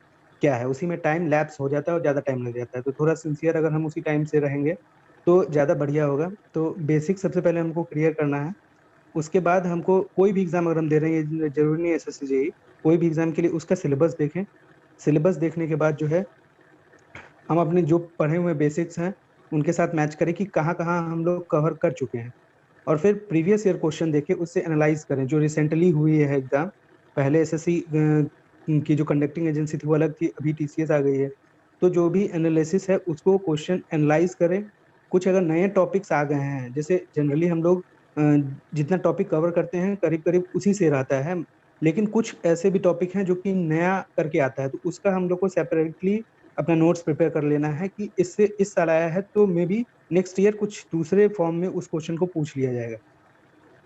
क्या है, उसी में टाइम लैप्स हो जाता है और ज़्यादा टाइम लग जाता है। तो थोड़ा सिंसियर अगर हम उसी टाइम से रहेंगे तो ज़्यादा बढ़िया होगा। तो बेसिक सबसे पहले हमको क्लियर करना है। उसके बाद हमको कोई भी एग्जाम अगर हम दे रहे हैं, ये जरूरी नहीं एसएससी जेईई, कोई भी एग्जाम के लिए उसका सिलेबस देखें। सिलेबस देखने के बाद जो है हम अपने जो पढ़े हुए बेसिक्स हैं उनके साथ मैच करें कि कहाँ कहाँ हम लोग कवर कर चुके हैं, और फिर प्रीवियस ईयर क्वेश्चन देके उससे एनालाइज करें जो रिसेंटली हुई है एग्जाम। पहले एसएससी की जो कंडक्टिंग एजेंसी थी वो अलग थी, अभी टीसीएस आ गई है। तो जो भी एनालिसिस है उसको क्वेश्चन एनालाइज करें। कुछ अगर नए टॉपिक्स आ गए हैं, जैसे जनरली हम लोग जितना टॉपिक कवर करते हैं करीब करीब उसी से रहता है, लेकिन कुछ ऐसे भी टॉपिक हैं जो कि नया करके आता है, तो उसका हम लोग को सेपरेटली अपना नोट्स प्रिपेयर कर लेना है कि इससे इस साल आया है तो मे बी नेक्स्ट ईयर कुछ दूसरे फॉर्म में उस क्वेश्चन को पूछ लिया जाएगा,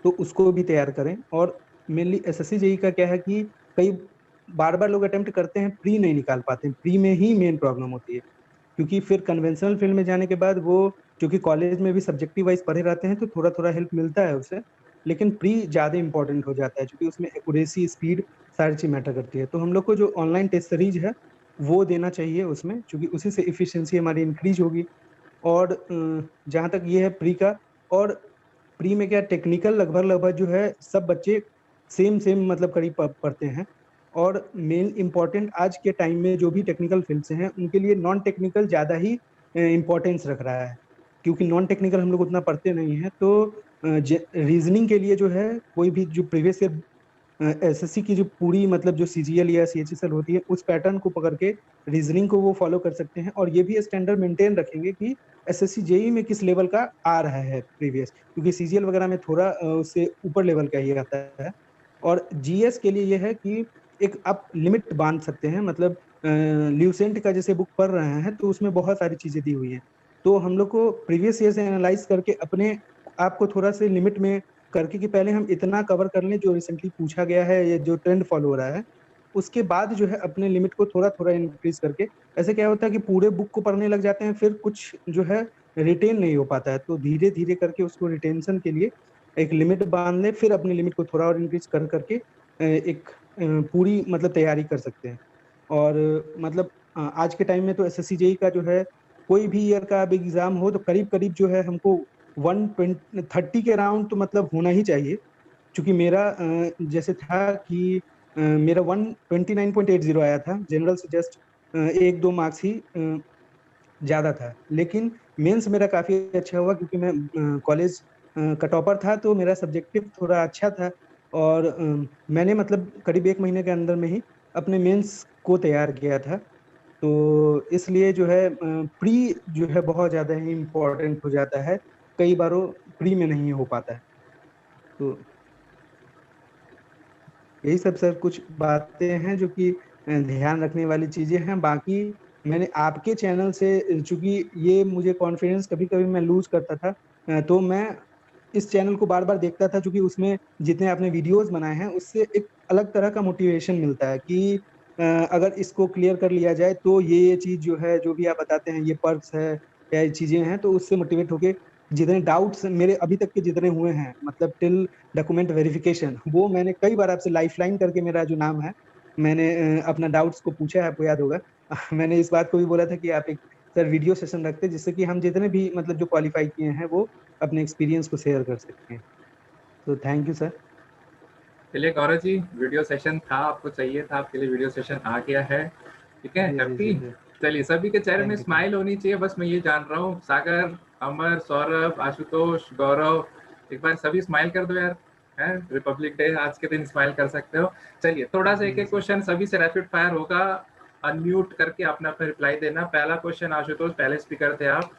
तो उसको भी तैयार करें। और मेनली एसएससी जेई का क्या है कि कई बार बार लोग अटेम्प्ट करते हैं, प्री नहीं निकाल पाते हैं, प्री में ही मेन प्रॉब्लम होती है, क्योंकि फिर कन्वेंशनल फील्ड में जाने के बाद वो क्योंकि कॉलेज में भी सब्जेक्टिव वाइज पढ़े रहते हैं तो थोड़ा थोड़ा हेल्प मिलता है उससे, लेकिन प्री ज्यादा इंपॉर्टेंट हो जाता है क्योंकि उसमें एक्यूरेसी स्पीड सारी चीज मैटर करती है। तो हम लोग को जो ऑनलाइन टेस्ट सीरीज है वो देना चाहिए उसमें, क्योंकि उसी से इफिशियंसी हमारी इंक्रीज होगी। और जहाँ तक ये है प्री का, और प्री में क्या टेक्निकल लगभग लगभग जो है सब बच्चे सेम सेम मतलब करीब पढ़ते हैं। और मेन इम्पोर्टेंट आज के टाइम में जो भी टेक्निकल फील्ड से हैं उनके लिए नॉन टेक्निकल ज़्यादा ही इम्पोर्टेंस रख रहा है, क्योंकि नॉन टेक्निकल हम लोग उतना पढ़ते नहीं हैं। तो रीजनिंग के लिए जो है कोई भी जो प्रीवियस ईयर एसएससी की जो पूरी मतलब जो सीजीएल या सीएचएसएल होती है उस पैटर्न को पकड़ के रीजनिंग को वो फॉलो कर सकते हैं, और ये भी स्टैंडर्ड मेंटेन रखेंगे कि एसएससी जेई में किस लेवल का आ रहा है प्रीवियस, क्योंकि सीजीएल वगैरह में थोड़ा उससे ऊपर लेवल का ही आता है। और जीएस के लिए ये है कि एक आप लिमिट बांध सकते हैं, मतलब ल्यूसेंट का जैसे बुक पढ़ रहे हैं तो उसमें बहुत सारी चीजें दी हुई हैं, तो हम लोग को प्रीवियस ईयर से एनालाइज करके अपने आप को थोड़ा से लिमिट में करके कि पहले हम इतना कवर कर लें जो रिसेंटली पूछा गया है या जो ट्रेंड फॉलो हो रहा है, उसके बाद जो है अपने लिमिट को थोड़ा थोड़ा इंक्रीज करके। ऐसे क्या होता है कि पूरे बुक को पढ़ने लग जाते हैं फिर कुछ जो है रिटेन नहीं हो पाता है, तो धीरे धीरे करके उसको रिटेंशन के लिए एक लिमिट बांध ले, फिर अपनी लिमिट को थोड़ा और इंक्रीज कर करके एक पूरी मतलब तैयारी कर सकते हैं। और मतलब आज के टाइम में तो एसएससी जेई का जो है कोई भी ईयर का अब एग्जाम हो तो करीब करीब जो है हमको 130 के अराउंड तो मतलब होना ही चाहिए, क्योंकि मेरा जैसे था कि मेरा 129.80 आया था, जनरल से जस्ट एक दो मार्क्स ही ज्यादा था, लेकिन मेंस मेरा काफी अच्छा हुआ क्योंकि मैं कॉलेज का टॉपर था तो मेरा सब्जेक्टिव थोड़ा अच्छा था। और मैंने मतलब करीब एक महीने के अंदर में ही अपने मेंस को तैयार किया था। तो इसलिए जो है प्री जो है बहुत ज्यादा ही इम्पोर्टेंट हो जाता है, कई बारों प्री में नहीं हो पाता है। तो यही सब सर कुछ बातें हैं जो कि ध्यान रखने वाली चीजें हैं। बाकी मैंने आपके चैनल से चूंकि ये मुझे कॉन्फिडेंस कभी कभी मैं लूज करता था, तो मैं इस चैनल को बार बार देखता था, क्योंकि उसमें जितने आपने वीडियोस बनाए हैं उससे एक अलग तरह का मोटिवेशन मिलता है कि अगर इसको क्लियर कर लिया जाए तो ये चीज जो है जो भी आप बताते हैं ये पर्क्स है या ये चीजें हैं, तो उससे मोटिवेट होके जितने डाउट्स मेरे अभी तक के जितने हुए हैं मतलब टिल डॉक्यूमेंट वेरिफिकेशन, वो मैंने कई बार आपसे लाइफलाइन करके मेरा जो नाम है मैंने अपना डाउट्स को पूछा है, आपको याद होगा। मैंने इस बात को भी बोला था कि आप एक सर वीडियो सेशन रखते जिससे कि हम जितने भी मतलब जो क्वालिफाई किए हैं वो अपने एक्सपीरियंस को शेयर कर सकते हैं। तो थैंक यू सर। चलिए गौरव जी, वीडियो सेशन था, आपको चाहिए था, आपके लिए वीडियो सेशन आ गया है। ठीक है, जी हैप्पी। जी। चलिए, सभी के चेहरे में थैंक यू स्माइल होनी चाहिए, बस मैं ये जान रहा हूँ। सागर, अमर, सौरभ, आशुतोष, गौरव, एक बार सभी स्माइल कर दो यार। है रिपब्लिक डे, आज के दिन स्माइल कर सकते हो। चलिए, थोड़ा सा एक एक क्वेश्चन सभी से रैपिड फायर होगा, अनम्यूट करके अपना अपना रिप्लाई देना। पहला क्वेश्चन आशुतोष, पहले स्पीकर थे आप।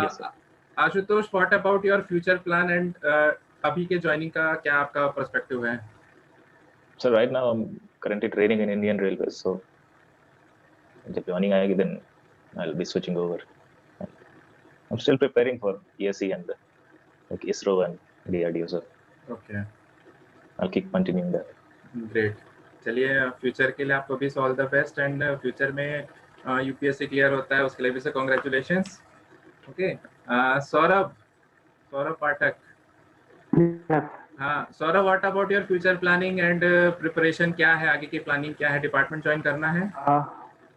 Yes, sir. Ashutosh, what about your future plan and अभी के ज्वाइनिंग का क्या आपका पर्सपेक्टिव है? So right now I'm currently training in Indian Railways. So जब joining आएगी then I'll be switching over. I'm still preparing for PSC and like ISRO and DRDO, so okay I'll keep continuing that. Great. चलिए future के लिए आपको भी all the best and future में UPSC clear होता है उसके लिए भी से कॉन्ग्रेचुलेशंस। ओके सौरभ सौरभ पाठक। Yes. हाँ Saurabh, what about your future planning and preparation, क्या है आगे की प्लानिंग, क्या है, डिपार्टमेंट ज्वाइन करना है?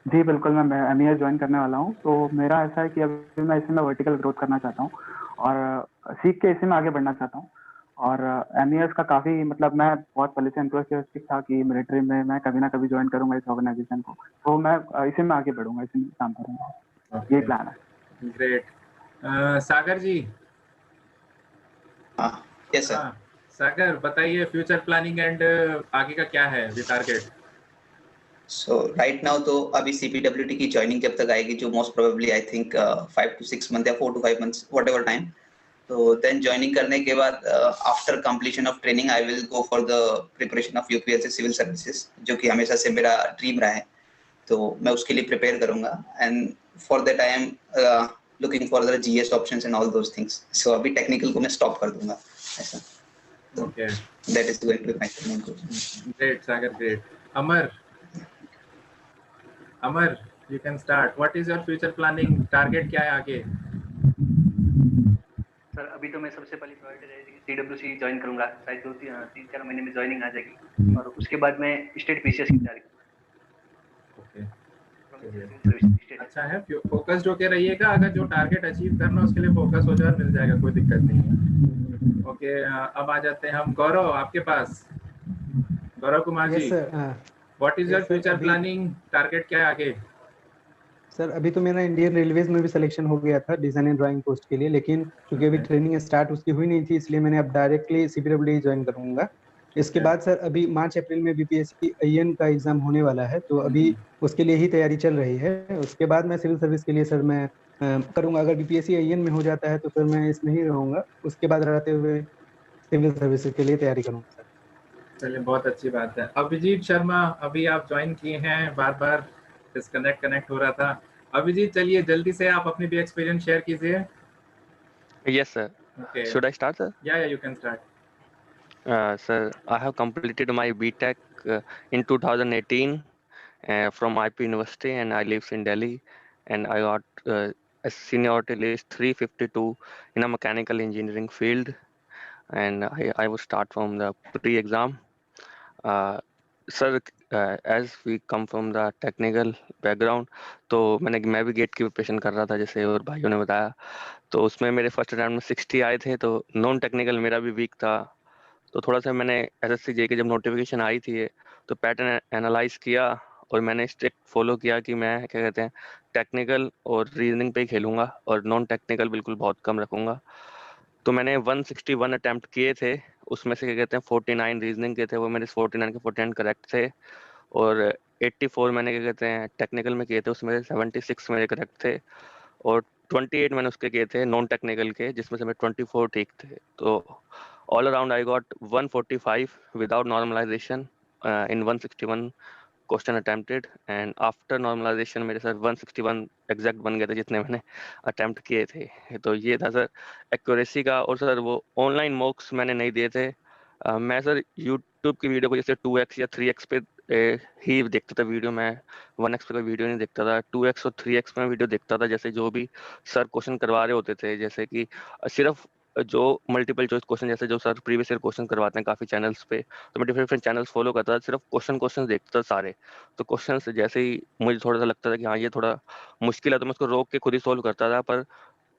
जी बिल्कुल, मैं MES ज्वाइन करने वाला हूँ। तो मेरा ऐसा है कि अभी मैं इसमें वर्टिकल ग्रोथ करना चाहता हूँ और सीख के इसमें आगे बढ़ना चाहता हूँ। और MES का काफ़ी मतलब मैं बहुत पहले से एंथुसियास्टिक था कि मिलिट्री में मैं कभी ना कभी ज्वाइन करूंगा इस ऑर्गेनाइजेशन को, तो मैं इसी में आगे बढ़ूंगा, इसी में काम करूंगा, यही प्लान है। Great. Sagar ji. Yes sir. हाँ सागर बताइए, फ्यूचर प्लानिंग एंड आगे का क्या है टारगेट? सो राइट नाउ तो अभी CPWT की ज्वाइनिंग जब तक आएगी, जो most probably I think 5 to 6 month या 4 to 5 months व्हाटएवर टाइम, तो देन ज्वाइनिंग करने के बाद after completion of training I will go for the preparation of UPSC civil services, जो कि हमेशा से मेरा ड्रीम रहा है, तो मैं उसके लिए प्रिपेयर करूंगा। And for that I am looking for the GS options and all those things. So अभी टेक्निकल को मैं स्टॉप कर दूंगा ऐसा। Okay that is going to be my main goal. Great Sagar, great. Amar, Amar you can start. What is your future planning, target क्या है आगे? Sir अभी तो मैं सबसे पहले प्रायोरिटी रहेगी कि CWC ज्वाइन करूंगा, शायद 3-4 महीने में ज्वाइनिंग आ जाएगी, और उसके बाद मैं स्टेट PCS की तैयारी ओके करूंगा। अच्छा है, फोकस्ड होके रहिएगा, अगर जो टारगेट अचीव करना उसके लिए फोकस हो जाए मिल जाएगा, कोई दिक्कत नहीं है। ओके अब आ जाते हैं हम गौरव आपके पास। Gaurav Kumar ji, what is your future planning, target क्या है आगे? सर अभी तो मेरा इंडियन रेलवेज में भी सिलेक्शन हो गया था डिजाइन एंड ड्राइंग पोस्ट के लिए, लेकिन क्योंकि अभी ट्रेनिंग स्टार्ट उसकी हुई नहीं थी, इसलिए मैंने अब डायरेक्टली CPWD ज्वाइन करूंगा। इसके बाद सर अभी मार्च अप्रैल में BPSC IN का एग्जाम होने वाला है, तो अभी उसके लिए ही तैयारी चल रही है। उसके बाद मैं सिविल सर्विस के लिए सर मैं करूंगा। अगर BPSC IN में हो जाता है तो फिर मैं इसमें ही रहूंगा, उसके बाद रहते हुए सिविल सर्विस के लिए तैयारी करूंगा सर। चलिए बहुत अच्छी बात है। अभिजीत शर्मा, अभी आप ज्वाइन किए हैं, बार बार डिस्कनेक्ट कनेक्ट हो रहा था। अभिजीत चलिए जल्दी से आप अपनी भी एक्सपीरियंस शेयर कीजिए। Yes, sir. Okay. Should I start, sir? Yeah, you can start. Sir, I have completed my BTech in 2018 from IP University, and I live in Delhi, and I got a seniority list 352 in a mechanical engineering field, and I will start from the pre-exam. Sir, as we come from the technical background, तो मैं भी gate की preparation कर रहा था जैसे और भाइयों ने बताया, तो उसमें मेरे फर्स्ट अटेम्प्ट में 60 आए थे, तो नॉन टेक्निकल मेरा भी वीक था। तो थोड़ा सा मैंने SSC JEE की जब नोटिफिकेशन आई थी तो पैटर्न एनालाइज किया और मैंने स्ट्रिक्ट फॉलो किया कि मैं क्या कहते हैं टेक्निकल और रीजनिंग पे ही खेलूंगा और नॉन टेक्निकल बिल्कुल बहुत कम रखूंगा। तो मैंने 161 अटेम्प्ट किए थे, उसमें से क्या कहते हैं 49 रीजनिंग के थे, वो मेरे 49 के 49 करेक्ट थे, और 84 मैंने क्या कहते हैं टेक्निकल में किए थे, उसमें 76 मेरे करेक्ट थे, और 28 मैंने उसके किए थे नॉन टेक्निकल के, जिसमें से मैं 24 ठीक थे। तो all around I got 145 without normalisation in 161 question attempted, and after normalisation मेरे सर 161 एग्जैक्ट बन गए थे जितने मैंने अटेम्प्ट किए थे। तो ये था सर एक्यूरेसी का। और सर वो ऑनलाइन मॉक्स मैंने नहीं दिए थे। मैं सर यूट्यूब की वीडियो को जैसे 2x या 3x पे ही देखता था वीडियो, मैं 1x पे कोई वीडियो नहीं देखता था, 2x और 3x में वीडियो देखता था, जैसे जो भी सर क्वेश्चन करवा रहे होते थे, जैसे कि सिर्फ जो मल्टीपल चॉइस क्वेश्चन जैसे जो सर प्रीवियस ईयर क्वेश्चन करवाते हैं काफी चैनल्स पे, तो मैं डिफरेंट चैनल्स फॉलो करता था, सिर्फ क्वेश्चन देखता था सारे। तो क्वेश्चन जैसे ही मुझे थोड़ा सा लगता था कि हाँ ये थोड़ा मुश्किल है, तो मैं उसको रोक के खुद ही सोल्व करता था। पर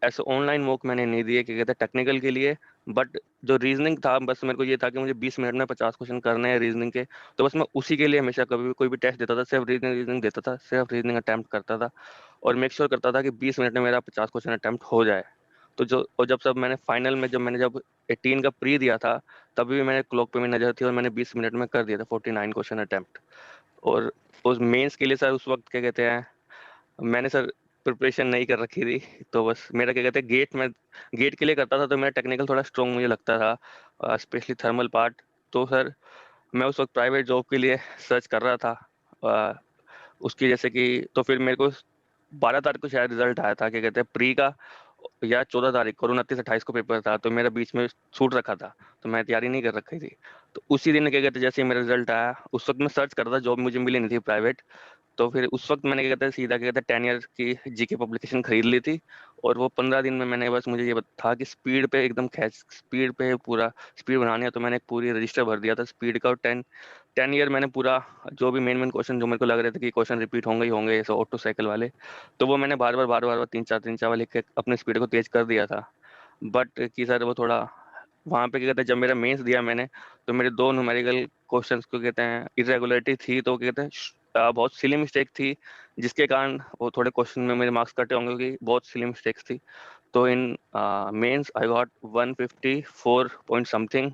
ऐसे ऑनलाइन मॉक मैंने नहीं दिए क्या कहते हैं टेक्निकल के लिए, बट जो रीजनिंग था बस मेरे को ये था कि मुझे 20 मिनट में 50 क्वेश्चन करने हैं रीजनिंग के, तो बस मैं उसी के लिए हमेशा कभी भी कोई भी टेस्ट देता था सिर्फ रीजनिंग देता था, सिर्फ रीजनिंग अटेम्प्ट करता था, और मेक श्योर करता था कि 20 मिनट में मेरा 50 क्वेश्चन अटेम्प्ट हो जाए। तो जब मैंने फाइनल में जब 18 का प्री दिया था, तभी भी मैंने क्लॉक पे मेरी नजर थी और मैंने 20 मिनट में कर दिया था 49 क्वेश्चन अटेम्प्ट। और उस मेंस के लिए सर उस वक्त क्या कहते हैं मैंने सर प्रिपरेशन नहीं कर रखी थी, तो बस मेरा क्या कहते हैं गेट के लिए करता था, तो मेरा टेक्निकल थोड़ा स्ट्रॉन्ग मुझे लगता था, स्पेशली थर्मल पार्ट। तो सर मैं उस वक्त प्राइवेट जॉब के लिए सर्च कर रहा था, उसकी जैसे कि, तो फिर मेरे को 12 तारीख को शायद रिजल्ट आया था क्या कहते हैं प्री का, या 14 तारीख को, 29-28 को पेपर था, तो मेरा बीच में छूट रखा था, तो मैं तैयारी नहीं कर रखी थी। तो उसी दिन क्या कहते हैं, जैसे ही मेरा रिजल्ट आया, उस वक्त मैं सर्च कर रहा था, जॉब मुझे मिली नहीं थी प्राइवेट, तो फिर उस वक्त मैंने क्या कहते हैं सीधा क्या कहते हैं 10 ईयर की जीके पब्लिकेशन खरीद ली थी, और वो 15 दिन में मैंने बस, मुझे ये था कि स्पीड पे एकदम खैच, स्पीड पे पूरा स्पीड बनानी है, तो मैंने एक पूरी रजिस्टर भर दिया था स्पीड का, और 10 ईयर मैंने पूरा जो भी मेन क्वेश्चन जो मेरे को लग रहे थे कि क्वेश्चन रिपीट होंगे ही होंगे, ऐसे ऑटो साइकिल वाले, तो वो मैंने बार बार 3-4 लिख के अपने स्पीड को तेज कर दिया था। बट कि सर वो थोड़ा वहाँ पे क्या कहते हैं, जब मेरा मेंस दिया मैंने, तो मेरे 2 न्यूमेरिकल क्वेश्चंस को कहते हैं इरेगुलरिटी थी, तो कहते हैं बहुत सिली मिस्टेक थी, जिसके कारण वो थोड़े क्वेश्चन में मेरे मार्क्स कटे होंगे, क्योंकि बहुत सिली मिस्टेक्स थी। तो in mains I got 154 point something.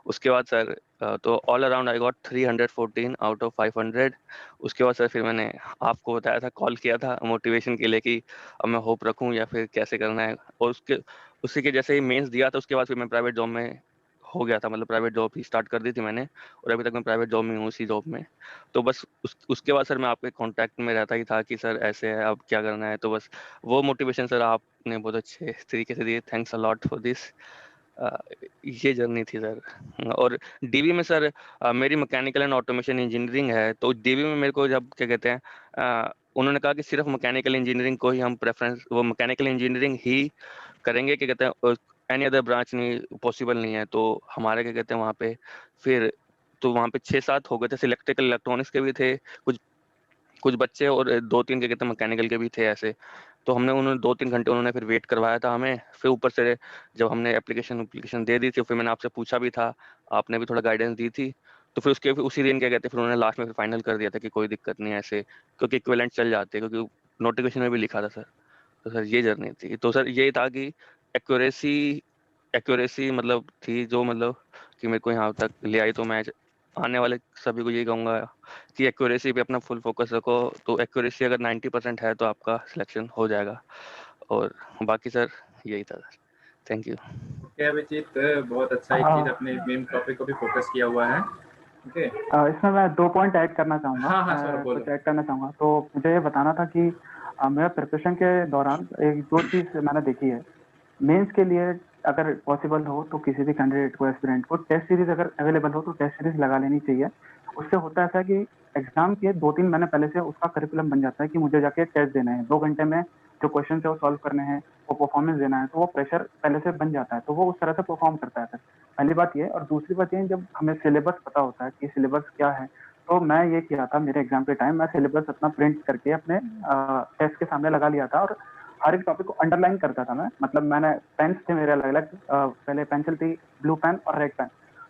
उसके बाद सर तो all around I got 314 out of 500। उसके बाद सर फिर मैंने आपको बताया था, कॉल किया था मोटिवेशन के लिए कि अब मैं होप रखूं या फिर कैसे करना है, और उसी के जैसे ही मेंस दिया था, उसके बाद फिर मैं प्राइवेट जॉब में हो गया था, मतलब प्राइवेट जॉब ही स्टार्ट कर दी थी मैंने, और अभी तक मैं प्राइवेट जॉब में हूँ, उसी जॉब में। तो बस उसके बाद सर मैं आपके कांटेक्ट में रहता ही था कि सर ऐसे है, अब क्या करना है, तो बस वो मोटिवेशन सर आपने बहुत अच्छे तरीके से दिए, thanks a lot for this. ये जर्नी थी सर। और डीवी में सर मेरी मैकेनिकल एंड ऑटोमेशन इंजीनियरिंग है, तो डीवी में मेरे को जब क्या कहते हैं उन्होंने कहा कि सिर्फ मैकेनिकल इंजीनियरिंग को ही हम प्रेफरेंस, वो मैकेनिकल इंजीनियरिंग ही करेंगे, क्या कहते हैं एनी अदर ब्रांच नहीं पॉसिबल नहीं है। तो हमारे क्या कहते हैं वहाँ पे फिर, तो वहाँ पे 6-7 हो गए थे, इलेक्ट्रिकल इलेक्ट्रॉनिक्स के भी थे कुछ बच्चे, और 2-3 क्या कहते हैं मैकेनिकल के भी थे ऐसे। तो हमने उन्होंने 2-3 घंटे उन्होंने फिर वेट करवाया था हमें, फिर ऊपर से जब हमने एप्लीकेशन दे दी थी, फिर मैंने आपसे पूछा भी था, आपने भी थोड़ा गाइडेंस दी थी, तो फिर उसी दिन क्या कहते हैं फिर उन्होंने लास्ट में फिर फाइनल कर दिया था कि कोई दिक्कत नहीं है ऐसे, क्योंकि इक्विवेलेंट चल जाते हैं, क्योंकि नोटिफिकेशन में भी लिखा था सर। तो सर ये जर्नी थी, तो सर ये था कि एक्यूरेसी एक्यूरेसी मतलब थी, जो मतलब कि मेरे को यहाँ तक ले आई। तो मैं आने वाले सभी को यही कहूँगा कि एक्यूरेसी पे अपना फुल फोकस रखो, तो एक्यूरेसी अगर 90% है तो आपका सिलेक्शन हो जाएगा। और बाकी सर यही था sir, thank you. Okay Abhijeet, बहुत अच्छा एक चीज अपने मेन टॉपिक को भी फोकस किया हुआ है। ओके इसमें मैं 2 पॉइंट ऐड करना चाहूँगा। हाँ हाँ सर बोलो। कुछ ऐड करना चाहूँगा। तो मुझे ये बताना था कि मेरा प्रिपरेशन के दौरान एक 2 चीज़ मैंने देखी है। मेंस के लिए अगर पॉसिबल हो तो किसी भी कैंडिडेट को, एस्पिरेंट को, टेस्ट सीरीज अगर अवेलेबल हो तो टेस्ट सीरीज लगा लेनी चाहिए। उससे होता है ऐसा कि एग्जाम के 2-3 महीने पहले से उसका करिकुलम बन जाता है कि मुझे जाके टेस्ट देना है, 2 घंटे में जो क्वेश्चन है वो सॉल्व करने हैं, वो परफॉर्मेंस देना है, तो वो प्रेशर पहले से बन जाता है, तो वो उस तरह से परफॉर्म करता है सर। पहली बात ये। और दूसरी बात ये, जब हमें सिलेबस पता होता है कि सिलेबस क्या है, तो मैं ये किया था मेरे एग्जाम के टाइम, मैं सिलेबस अपना प्रिंट करके अपने टेस्ट के सामने लगा लिया था, और हर एक टॉपिक को अंडरलाइन करता था मैं। मतलब मैंने पेन्स थे मेरे अलग अलग, पहले पेंसिल थी, ब्लू पेन और रेड पेन।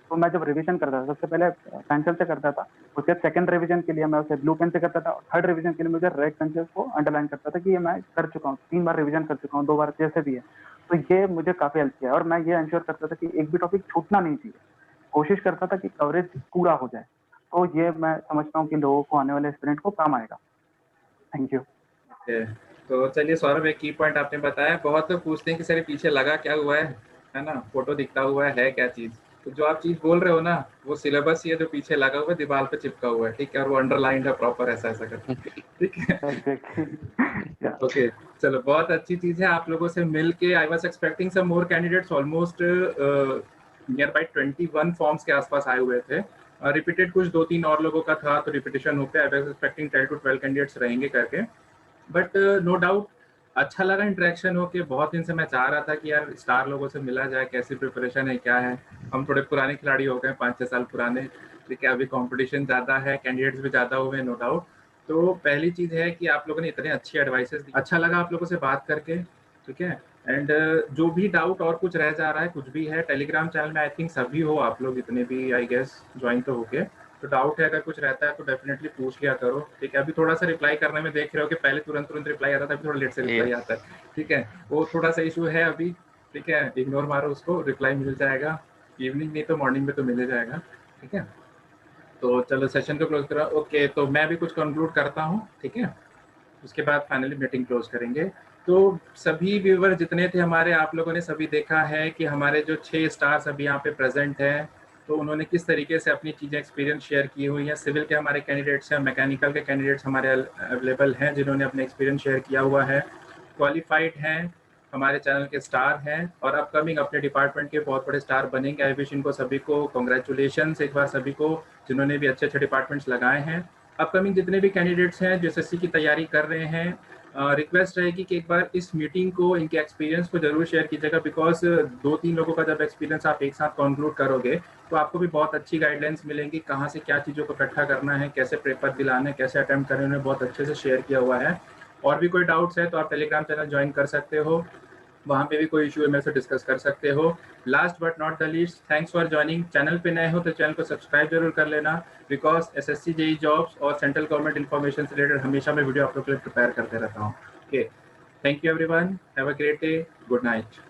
तो मैं जब रिवीजन करता था, सबसे पहले पेंसिल से करता था, उसके सेकंड रिवीजन के लिए मैं उसे ब्लू पेन से करता था, और थर्ड रिवीजन के लिए मुझे रेड पेन से उसको अंडरलाइन करता था कि ये मैं कर चुका हूँ, 3 बार रिवीजन कर चुका हूँ, 2 बार जैसे भी है। तो ये मुझे काफी हेल्प किया, और मैं ये इंश्योर करता था कि एक भी टॉपिक छूटना नहीं चाहिए, कोशिश करता था कि कवरेज पूरा हो जाए। तो ये मैं समझता हूँ कि लोगों को, आने वाले स्टूडेंट को काम आएगा। Thank you. तो चलिए सौरभ, एक की पॉइंट आपने बताया। बहुत लोग पूछते हैं कि सर पीछे लगा क्या हुआ है ना, फोटो दिखता हुआ है क्या चीज। तो जो आप चीज बोल रहे हो ना, वो सिलेबस ही है जो पीछे लगा हुआ है, दीवार पे चिपका हुआ है, ठीक है, और वो अंडरलाइन है प्रॉपर, ऐसा ऐसा करके, ठीक है। ओके चलो, बहुत अच्छी चीज है। आप लोगों से मिल के I was expecting some more candidates, almost near by 21 forms के आसपास आए हुए थे। रिपीटेड कुछ 2-3 और लोगों का था, तो रिपीटेशन होकर आई वॉज एक्सपेक्टिंग 10 to 12 कैंडिडेट्स रहेंगे करके। बट नो डाउट अच्छा लगा इंटरेक्शन हो के। बहुत दिन से मैं चाह रहा था कि यार स्टार लोगों से मिला जाए, कैसी प्रिपरेशन है, क्या है। हम थोड़े पुराने खिलाड़ी हो गए, 5-6 साल पुराने, ठीक है। अभी कंपटीशन ज़्यादा है, कैंडिडेट्स भी ज़्यादा हुए, नो डाउट। तो पहली चीज़ है कि आप लोगों ने इतने अच्छी एडवाइसेस दी, अच्छा लगा आप लोगों से बात करके, ठीक है। एंड जो भी डाउट और कुछ रह जा रहा है, कुछ भी है, टेलीग्राम चैनल में आई थिंक सभी हो आप लोग, इतने भी आई गेस ज्वाइन तो हो गए। तो डाउट है अगर कुछ रहता है तो डेफिनेटली पूछ लिया करो, ठीक है। अभी थोड़ा सा रिप्लाई करने में देख रहे हो कि पहले तुरंत रिप्लाई आता था, अभी थोड़ा लेट से रिप्लाई आता है, ठीक है। वो थोड़ा सा इशू है अभी, ठीक है, इग्नोर मारो उसको, रिप्लाई मिल जाएगा। इवनिंग नहीं तो मॉर्निंग में तो मिल जाएगा, ठीक है। तो चलो सेशन को क्लोज करो। ओके, तो मैं भी कुछ कंक्लूड करता हूँ, ठीक है, उसके बाद फाइनली मीटिंग क्लोज करेंगे। तो सभी व्यूवर जितने थे हमारे, आप लोगों ने सभी देखा है कि हमारे जो 6 स्टार्स अभी यहाँ पे प्रेजेंट हैं, तो उन्होंने किस तरीके से अपनी चीज़ें एक्सपीरियंस शेयर की हुई हैं। सिविल के हमारे कैंडिडेट्स हैं, मैकेनिकल के कैंडिडेट्स हमारे अवेलेबल हैं जिन्होंने अपने एक्सपीरियंस शेयर किया हुआ है, क्वालिफाइड हैं, हमारे चैनल के स्टार हैं और अपकमिंग अपने डिपार्टमेंट के बहुत बड़े स्टार बनेंगे। आई विश इनको सभी को कॉन्ग्रेचुलेशन एक बार सभी को जिन्होंने भी अच्छे अच्छे डिपार्टमेंट्स लगाए हैं। अपकमिंग जितने भी कैंडिडेट्स हैं जो एसएससी की तैयारी कर रहे हैं, रिक्वेस्ट रहेगी कि एक बार इस मीटिंग को, इनके एक्सपीरियंस को जरूर शेयर कीजिएगा, बिकॉज 2-3 लोगों का जब एक्सपीरियंस आप एक साथ कंक्लूड करोगे तो आपको भी बहुत अच्छी गाइडलाइंस मिलेंगी, कहाँ से क्या चीज़ों को इकट्ठा करना है, कैसे पेपर दिलाना है, कैसे अटेम्प्ट करने में बहुत अच्छे से शेयर किया हुआ है। और भी कोई डाउट्स है तो आप टेलीग्राम चैनल ज्वाइन कर सकते हो, वहाँ पे भी कोई इशू है मेरे से डिस्कस कर सकते हो। Last but not the least, thanks for joining. Channel पे नए हो तो चैनल को सब्सक्राइब जरूर कर लेना, बिकॉज एसएससी जेई जॉब्स और सेंट्रल गवर्नमेंट इन्फॉर्मेशन से रिलेटेड हमेशा मैं वीडियो आप लोग के लिए प्रिपेयर करते रहता हूँ। Okay, thank you everyone, have a great day, good night.